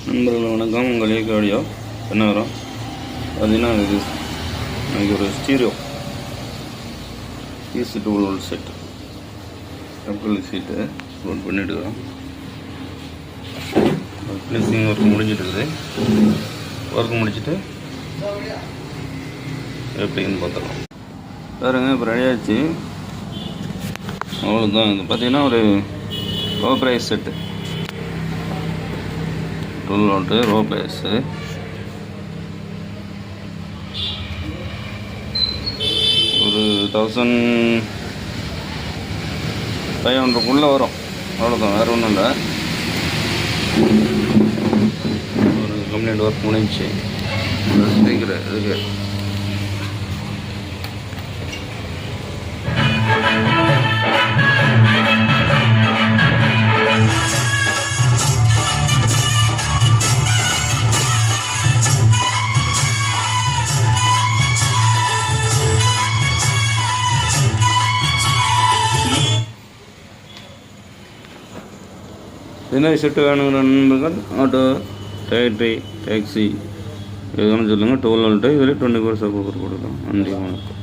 நண்பர்கள் வணக்கம். உங்கள் இயக்க ஆடியோ என்ன வரும் பார்த்தீங்கன்னா, இது எனக்கு ஒரு ஸ்டீரியோ ஈஸ் 12 வோல்ட் செட்டு கப்பல் சீட்டு லோட் பண்ணிவிடுவோம். ஃபினிஷிங் ஒர்க் முடிஞ்சிட்டு ஒர்க் முடிச்சுட்டு எப்படின்னு பார்த்துக்கலாம். பாருங்க, இப்போ ரெடியாச்சு. அவ்வளோதான். இது பார்த்தீங்கன்னா ஒரு லோ ப்ரைஸ் செட்டு 12 வோல்ட்டு ரோ ப்ரைஸு. ஒரு 1500 வரும். அவ்வளோதான், வேறு ஒன்றும் இல்லை. ஒரு கம்ப்ளீட் ஒர்க் முடிஞ்சு ஸ்பீக்கர் இதுக்கு என்ன செட்டு வேணுங்கிற நண்பர்கள் ஆட்டோ, டேக்ஸி டாக்ஸி எதுவும் சொல்லுங்கள். 12 வோல்ட்டு இதில் 24 சப்போர்ட் கொடுக்கலாம். நன்றி, வணக்கம்.